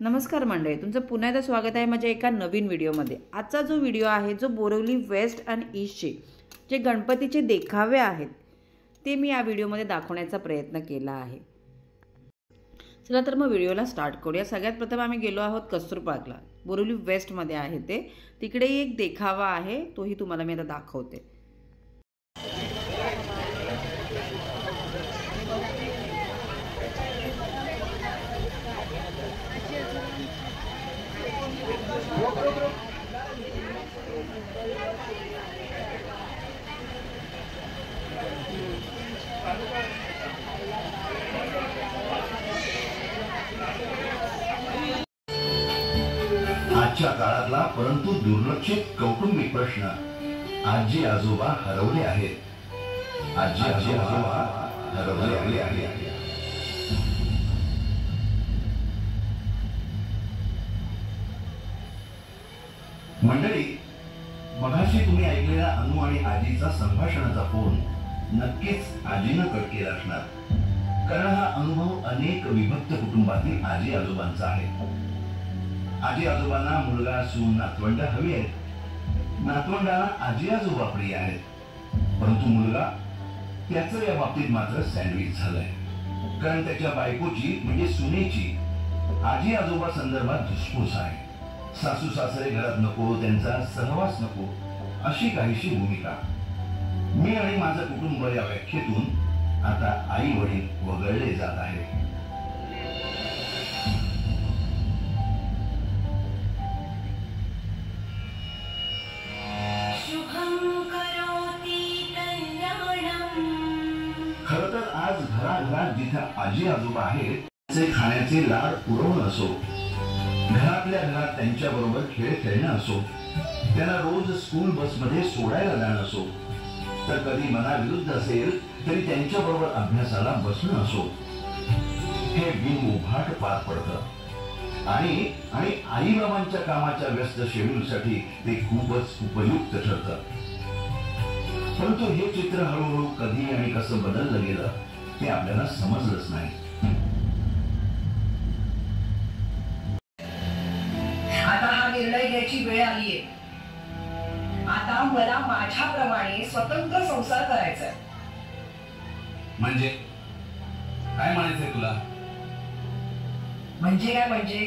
नमस्कार मंडळी, तुमचं पुन्हा एकदा स्वागत आहे माझ्या एका नवीन व्हिडिओमध्ये। आजचा जो व्हिडिओ आहे जो बोरिवली वेस्ट आणि ईस्टचे जे गणपतीचे देखावे आहेत ते मी या व्हिडिओमध्ये दाखवण्याचा प्रयत्न केला आहे। चला तर मग व्हिडिओला स्टार्ट करूया। सगळ्यात प्रथम आम्ही गेलो आहोत कस्तुरबागला, बोरिवली वेस्टमध्ये आहे ते। तिकडे एक देखावा आहे, तोही तुम्हाला मी आता दाखवते। आजच्या काळातला परंतु दुर्लक्षित कौटुंबिक प्रश्न, आजी आजोबा हरवले आहेत। आजी आजोबा हरवले आहेत। मंडळी, मगाशी तुम्ही ऐकलेला अनु आणि आजीचा संभाषणाचा फोन नक्कीच आजीनं कट केला असणार, कारण हा अनुभव अनेक विभक्त कुटुंबातील आजी आजोबांचा आहे। आजी आजोबांना मुलगा सून नातवंड हवी आहेत, नातवंडांना आजी आजोबा प्रिय आहेत, परंतु मुलगा त्याचं या बाबतीत मात्र सँडविच झालंय, कारण त्याच्या बायकोची म्हणजे सुनेची आजी आजोबा संदर्भात धुसफूस आहे। सासू सासरे घरात नको, त्यांचा सहवास नको, अशी काहीशी भूमिका। मी आणि माझं कुटुंब या व्याख्येतून आता आई वडील वगळले जात आहेत। खरं तर आज घराघरात जिथं आजी आजोबा आहेत ते खाण्याचे लाड पुरवणं असो, घरातल्या घरात त्यांच्या बरोबर खेळ खेळणं असो, त्यांना रोज स्कूल बसमध्ये सोडायला जाणं असो, तर कधी मनाविरुद्ध असेल तरी त्यांच्या बरोबर अभ्यासाला बसणं असो, हे बिनउभाट पार पडतं आणि आई बाबांच्या कामाच्या व्यस्त शेड्यूलसाठी ते खूपच उपयुक्त ठरतं। परंतु हे चित्र हळूहळू कधी आणि कसं बदललं गेलं ते आपल्याला समजलंच नाही। आता हा निर्णय घ्यायची वेळ आलीये। आता मला माझ्याप्रमाणे स्वतंत्र संसार करायचा आहे। म्हणजे काय म्हणायचंय तुला? म्हणजे काय म्हणजे,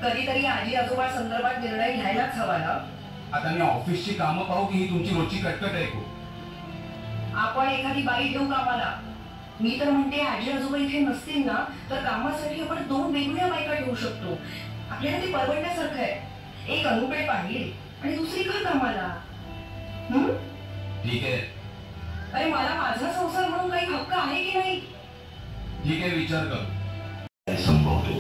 कधीतरी आजी आजोबा संदर्भात निर्णय घ्यायलाच हवा ना। आता मी ऑफिसची कामं पाहू की ही तुमची रोजची कटकट ऐकू? आपण एखादी बाई घेऊ कामाला। मी तर म्हणते आजी आजोबा इथे नसतील ना तर कामासाठी आपण 2 वेगवेगळ्या बायका ठेवू शकतो। आपल्याला ते परवडण्यासारखं आहे। एक अनुकडे पाहिजे आणि दुसरी का कामाला। ठीक आहे। अरे मला माझा संसार म्हणून काही हक्क आहे की नाही? ठीक आहे, विचार कर, संभवतो।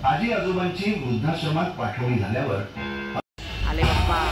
आजी आजोबांची वृद्धाश्रमात पाठवणी झाल्यावर आले बाप्पा।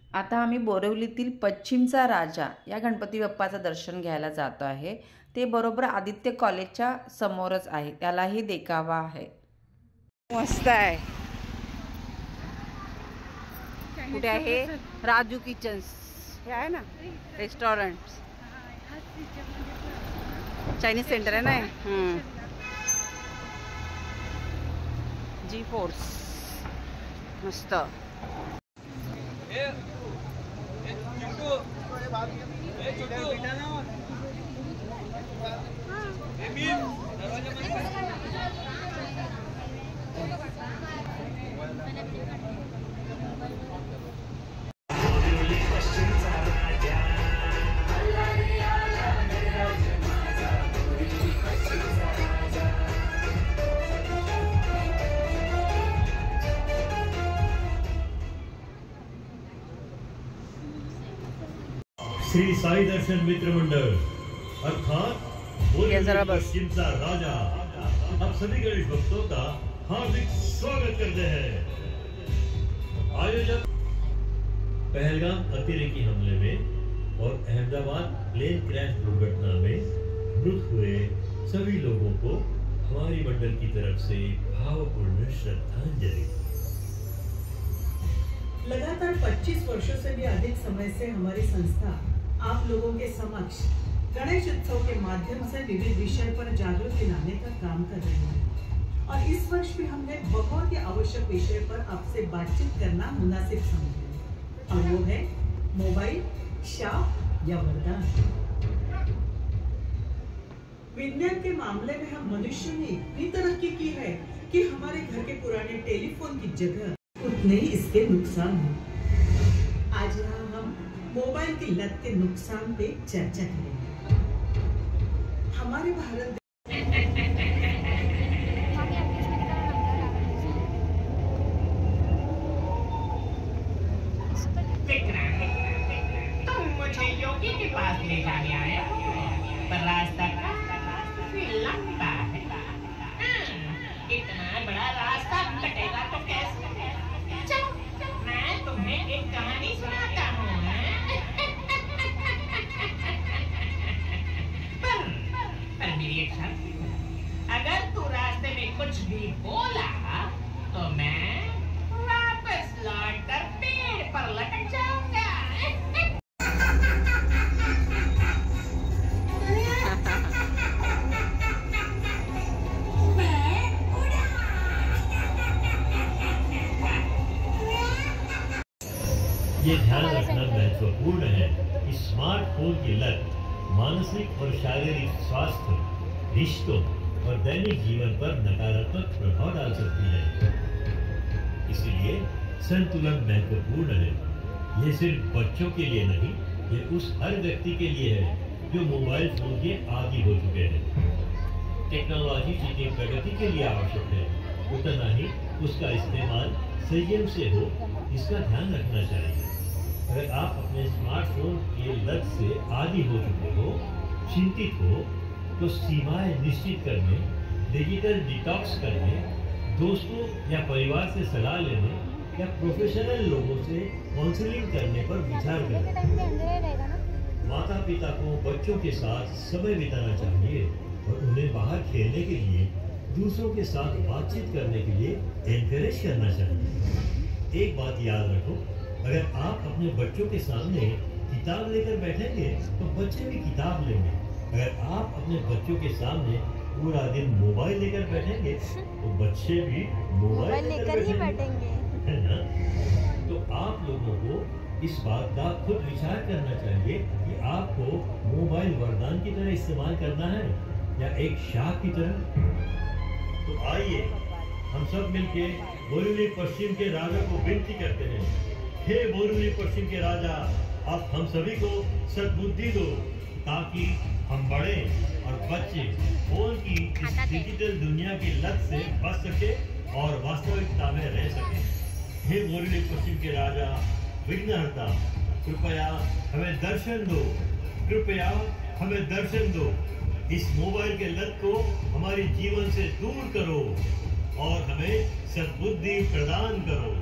आता आम्ही बोरिवलीतील पश्चिमचा राजा या गणपती बाप्पाचं दर्शन घ्यायला जातो आहे। ते बरोबर आदित्य कॉलेजच्या समोरच आहे, त्यालाही देखावा आहे। मस्त आहे। कुठे आहे? राजू किचन्स हे आहे ना, रेस्टॉरंट, चायनीज सेंटर आहे ना। जी फोर्स मस्त. श्री साई दर्शन मित्र मंडळ अर्थात पश्चिमचा राजा आप सभी गणेश भक्तों का हार्दिक स्वागत करते हैं. आयोजक पहलगाम अतिरेकी हमले में और अहमदाबाद प्लेन क्रैश दुर्घटना में मृत हुए सभी लोगों को हमारी मंडल की तरफ से भावपूर्ण श्रद्धांजलि. लगातार 25 वर्षों से भी अधिक समय से हमारी संस्था आप लोगों के समक्ष गणेश उत्सव के माध्यम से विविध विषय पर जागृति लाने का काम कर रही है और इस वर्ष भी हमने बहुत ही आवश्यक विषय पर आपसे बातचीत करना मुनासिब समझा और वो है मोबाइल शाप या वरदान. विज्ञान के मामले में हम मनुष्य ने इतनी तरक्की की है कि हमारे घर के पुराने टेलीफोन की जगह उतने ही इसके नुकसान हैं. आज यहाँ हम मोबाइल की लत के नुकसान पे चर्चा करेंगे. हमारे भारत तुम मुझे योगी के पास ले जाने आए हो, पर रास्ता काफी लंबा है. इतना बड़ा रास्ता कटेगा तो कैसे? चलो मैं तुम्हें एक कहानी सुनाता हूँ. पर मेरी एक शर्त, अगर तू रास्ते में कुछ भी बोला तो मैं वापस लौट कर पेड़ पर लटक जाऊंगा. ये ध्यान रखना महत्वपूर्ण है कि स्मार्टफोन की लत मानसिक और शारीरिक स्वास्थ्य, रिश्तों और दैनिक जीवन पर नकारात्मक प्रभाव डाल सकती है. इसलिए संतुलन महत्वपूर्ण है. ये सिर्फ बच्चों के लिए नहीं, ये उस हर व्यक्ति के लिए है जो मोबाइल फोन के आदी हो चुके हैं. टेक्नोलॉजी जितनी प्रगति के लिए आवश्यक है, उतना ही उसका इस्तेमाल संयम से हो, इसका ध्यान रखना चाहिए. अगर आप अपने स्मार्टफोन के लत से आदी हो चुके हो, चिंतित हो, तो सीमाएं निश्चित करने, डिजिटल डिटॉक्स करने, दोस्तों या परिवार से सलाह लेने या प्रोफेशनल लोगों से काउंसलिंग करने पर विचार करें. माता पिता को बच्चों के साथ समय बिताना चाहिए और उन्हें बाहर खेलने के लिए, दूसरों के साथ बातचीत करने के लिए एनकरेज करना चाहिए. एक बात याद रखो, अगर आप अपने बच्चों के सामने किताब लेकर बैठेंगे तो बच्चे भी किताब लेंगे. अगर आप अपने बच्चों के सामने पूरा दिन मोबाइल लेकर बैठेंगे तो बच्चे भी मोबाइल लेकर ही बैठेंगे, है ना? तो आप लोगों को इस बात का खुद विचार करना चाहिए कि आपको मोबाइल वरदान की तरह इस्तेमाल करना है या एक शाप की तरह. तो आइए हम सब मिलके बोरीवली पश्चिम के राजा को विनती करते हैं. हे बोरीवली पश्चिम के राजा, आप हम सभी को सद्बुद्धि दो ताकि हम बड़े और बच्चे फोन की इस डिजिटल दुनिया की लत से बच सके और वास्तविकता में रह सके. हे बोरीवली पश्चिम के राजा विघ्नहर्ता, कृपया हमें दर्शन दो, कृपया हमें दर्शन दो. इस मोबाइल के लत को हमारे जीवन से दूर करो और हमें सद्बुद्धि प्रदान करो.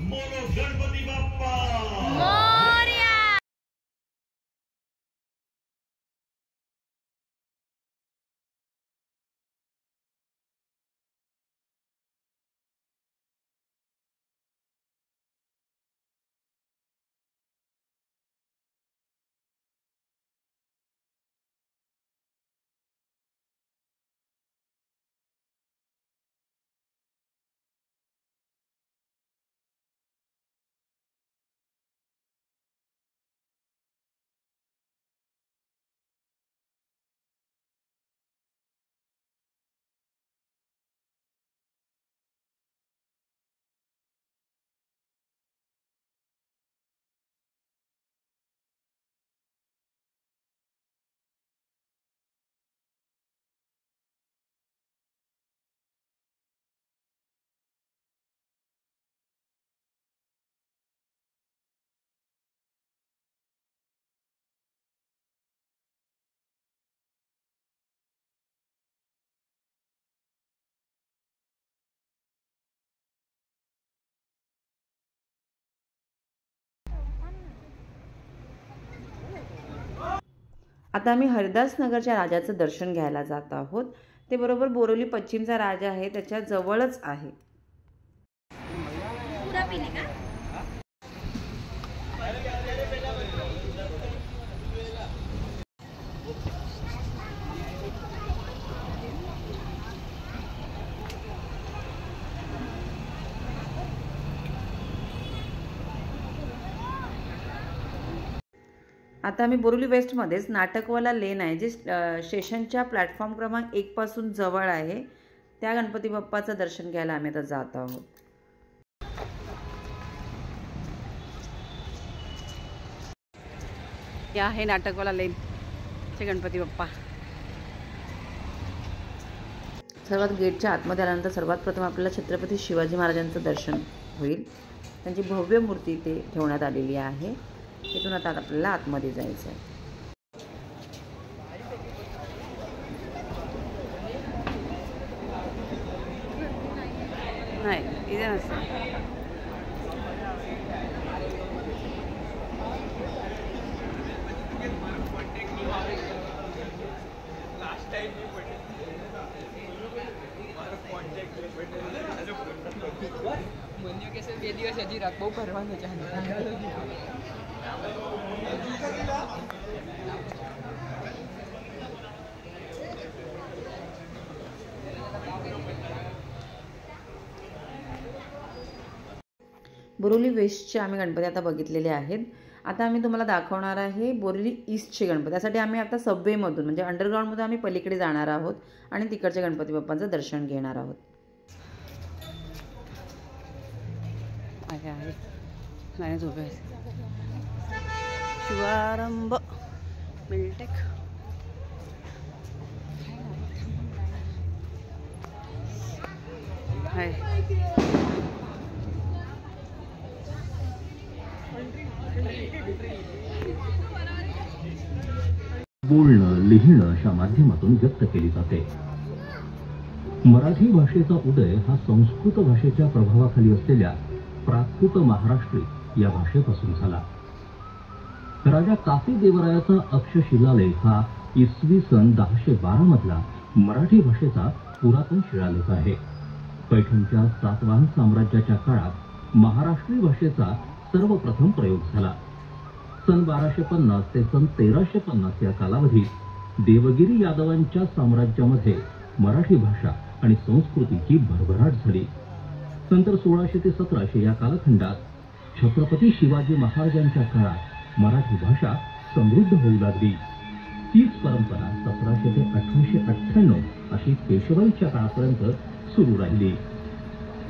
बोलो गणपति बाप्पा. आता आम्ही हरिदासनगरच्या राजाचं दर्शन घ्यायला जात आहोत. ते बरोबर बोरिवली पश्चिमचा राजा आहे त्याच्या जवळच आहे. आता आम्ही बोरिवली वेस्टमध्येच नाटकवाला लेन आहे जे स्टेशनच्या प्लॅटफॉर्म क्रमांक 1 पासून जवळ आहे. त्या गणपती बाप्पाचं दर्शन घ्यायला आम्ही आता जात आहोत. हे आहे नाटकवाला लेन चे गणपती बाप्पा. सर्वात गेटच्या आतमध्ये आल्यानंतर सर्वात प्रथम आपल्याला छत्रपती शिवाजी महाराजांचं दर्शन होईल. त्यांची भव्य मूर्ती इथे ठेवण्यात आलेली आहे. इथून आता आपल्याला आतमध्ये जायचं आहे. नाही इथे नसतं. बोरिवली वेस्टचे आम्ही गणपती आता बघितलेले आहेत. आता आम्ही तुम्हाला दाखवणार आहे बोरिवली ईस्टचे गणपती. त्यासाठी आम्ही आता सबवेमधून म्हणजे अंडरग्राऊंडमधून आम्ही पलीकडे जाणार आहोत आणि तिकडच्या गणपती बाप्पांचं दर्शन घेणार आहोत. आहे नाही झोपे शुभारंभ मिलटेक आहे. बोलणं लिहिणं अशा माध्यमातून व्यक्त केली जाते. मराठी भाषेचा उदय हा संस्कृत भाषेच्या प्रभावाखाली असलेल्या प्राकृत महाराष्ट्री या भाषेपासून झाला. राजा कासी देवरायाचा अक्षशिलालेख हा इसवी सन 1012 मधला मराठी भाषेचा पुरातन शिलालेख आहे. पैठणच्या सातवाहन साम्राज्याच्या काळात महाराष्ट्री भाषेचा सर्वप्रथम प्रयोग झाला. सन 1250 ते सन 1350 या कालावधीत देवगिरी यादवांच्या साम्राज्यामध्ये मराठी भाषा आणि संस्कृतीची भरभराट झाली. नंतर 1600 ते 1700 या कालखंडात छत्रपती शिवाजी महाराजांच्या काळात मराठी भाषा समृद्ध होऊ लागली. तीच परंपरा 1700 ते 1898 अशी पेशवाईच्या काळापर्यंत सुरू राहिली.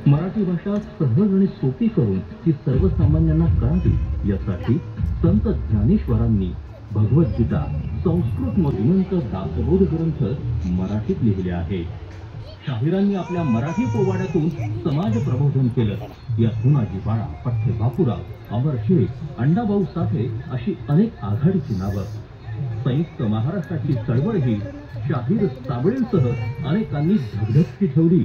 मराठी भाषा सहज आणि सोपी करून ती सर्वसामान्यांना कळावी यासाठी संत ज्ञानेश्वरांनी भगवद्गीता संस्कृत श्रीमंत दासबोध ग्रंथ मराठीत लिहिले आहे. शाहिरांनी आपल्या मराठी पोवाड्यातून समाज प्रबोधन केलं. या हुनाजी बाळा, पठ्ठे बापूराव, अमर शेख, अण्णाभाऊ साठे अशी अनेक आघाडीची नावं. संयुक्त महाराष्ट्राची चळवळ ही शाहीर साबळेंसह अनेकांनी धगधगती ठेवली.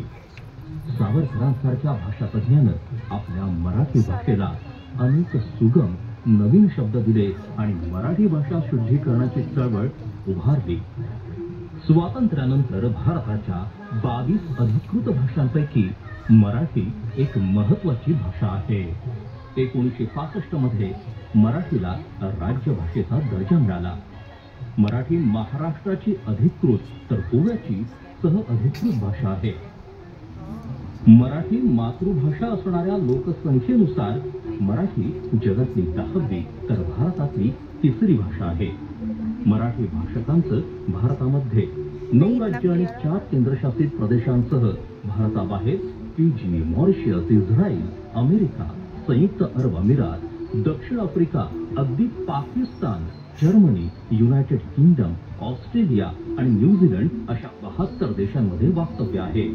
सावरकरांसारख्या भाषातज्ञानं आपल्या मराठी भाषेला अनेक सुगम नवीन शब्द दिले आणि मराठी भाषा शुद्धीकरणाची चळवळ उभारली. स्वातंत्र्यानंतर भारताच्या 22 अधिकृत भाषांपैकी मराठी एक महत्वाची भाषा आहे. 1965 मध्ये मराठीला राज्यभाषेचा दर्जा मिळाला. मराठी महाराष्ट्राची अधिकृत तर गोव्याची सहअधिकृत भाषा आहे. मराठी मातृभाषा असणाऱ्या लोकसंख्येनुसार मराठी जगातली 10वी तर भारतातली 3री भाषा आहे. मराठी भाषकांचं भारतामध्ये 9 राज्य आणि 4 केंद्रशासित प्रदेशांसह भारताबाहेर फिजी, मॉरिशस, इस्रायल, अमेरिका, संयुक्त अरब अमिरात, दक्षिण आफ्रिका, अगदी Pakistan, Germany, United kingdom, Australia आणि न्यूझीलंड अशा 72 देशांमध्ये वास्तव्य आहे.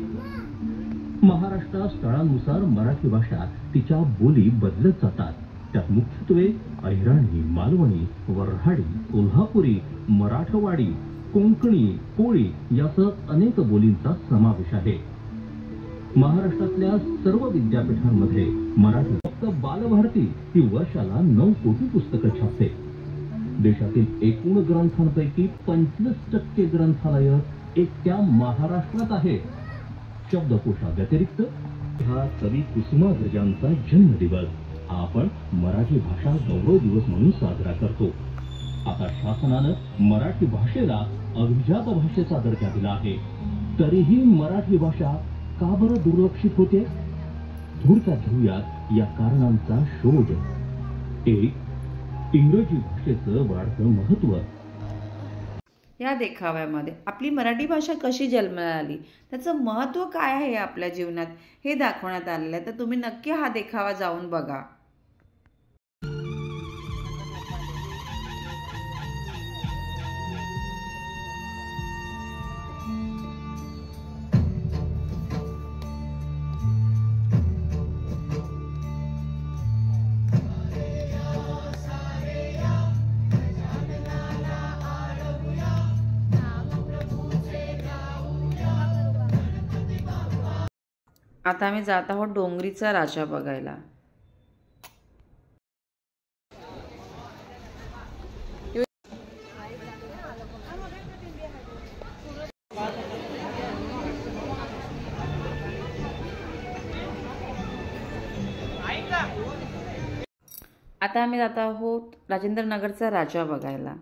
महाराष्ट्रात स्थळानुसार मराठी भाषा तिच्या बोली बदलत जातात. त्यात मुख्यत्वे अहिराणी, मालवणी, वऱ्हाडी, कोल्हापुरी, मराठवाडी, कोंकणी, कोळी यासह अनेक बोलींचा समावेश आहे. महाराष्ट्रातल्या सर्व विद्यापीठांमध्ये मराठी फक्त बालभारती ही वर्षाला 9 कोटी पुस्तकं छापते. देशातील एकूण ग्रंथांपैकी 25% ग्रंथालय एकट्या महाराष्ट्रात आहे. शब्दकोशाव्यतिरिक्त हा कवी कुसुमाग्रजांचा जन्मदिवस आपण मराठी भाषा गौरव दिवस म्हणून साजरा करतो. आता शासनानं मराठी भाषेला अभिजात भाषेचा दर्जा दिला आहे. तरीही मराठी भाषा का बरं दुर्लक्षित होते? थोडक्यात घेऊयात या कारणांचा शोध. 1. इंग्रजी भाषेचं वाढतं महत्त्व. या देखाव्यामध्ये आपली मराठी भाषा कशी जन्माला आली, त्याचं महत्त्व काय आहे आपल्या जीवनात, हे दाखवण्यात आलेलं आहे. तर तुम्ही नक्की हा देखावा जाऊन बघा. आता आम्ही जात आहोत डोंगरीचा राजा बघायला. आता आम्ही जात आहोत राजेंद्र नगरचा राजा बघायला.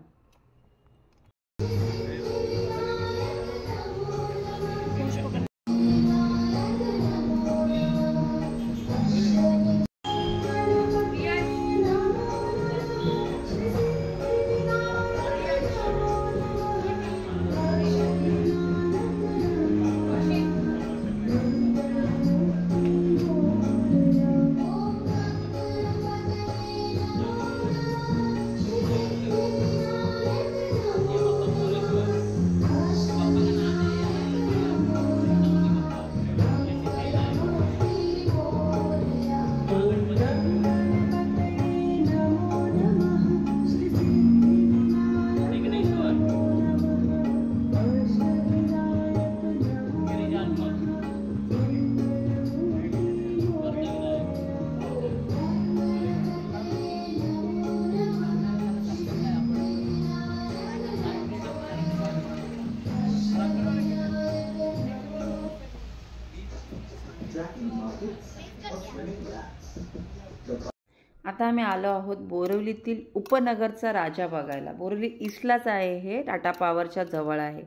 आता आम्ही आलो आहोत बोरिवलीतील उपनगरचा राजा बघायला. बोरिवली ईस्टलाच आहे, हे टाटा पॉवरच्या जवळ आहे.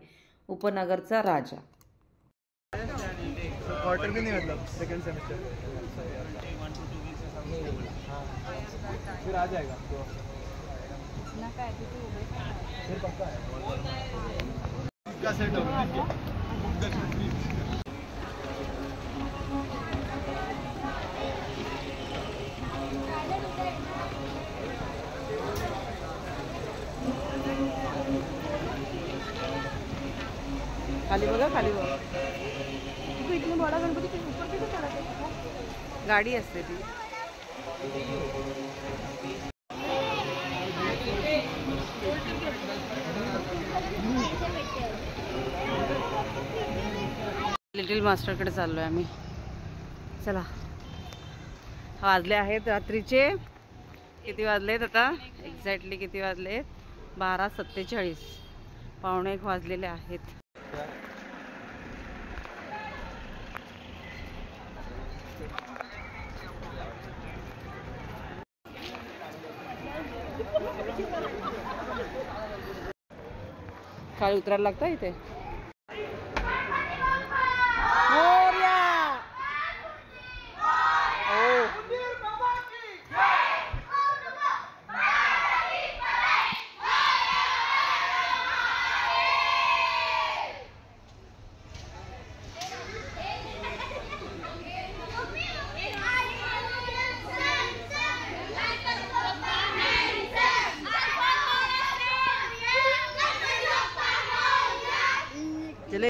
उपनगरचा राजा. क्वार्टर भी नहीं मतलब सेकंड सेमेस्टर फिर आ जाएगा फिर पक्का है का सेट होगा. खाली बघा, खाली बघा. इतने बड़ा गणपति के ऊपर कैसे चला गया? गाड़ी असते ती. लिटिल मास्टरकडे चाललोय आम्ही. चला, वाजले आहेत रात्रीचे किती वाजलेत आता एक्झॅक्टली किती वाजलेत? 12:47. 12:45 वाजलेले आहेत. खाली उतरायला लागतं इथे. चले.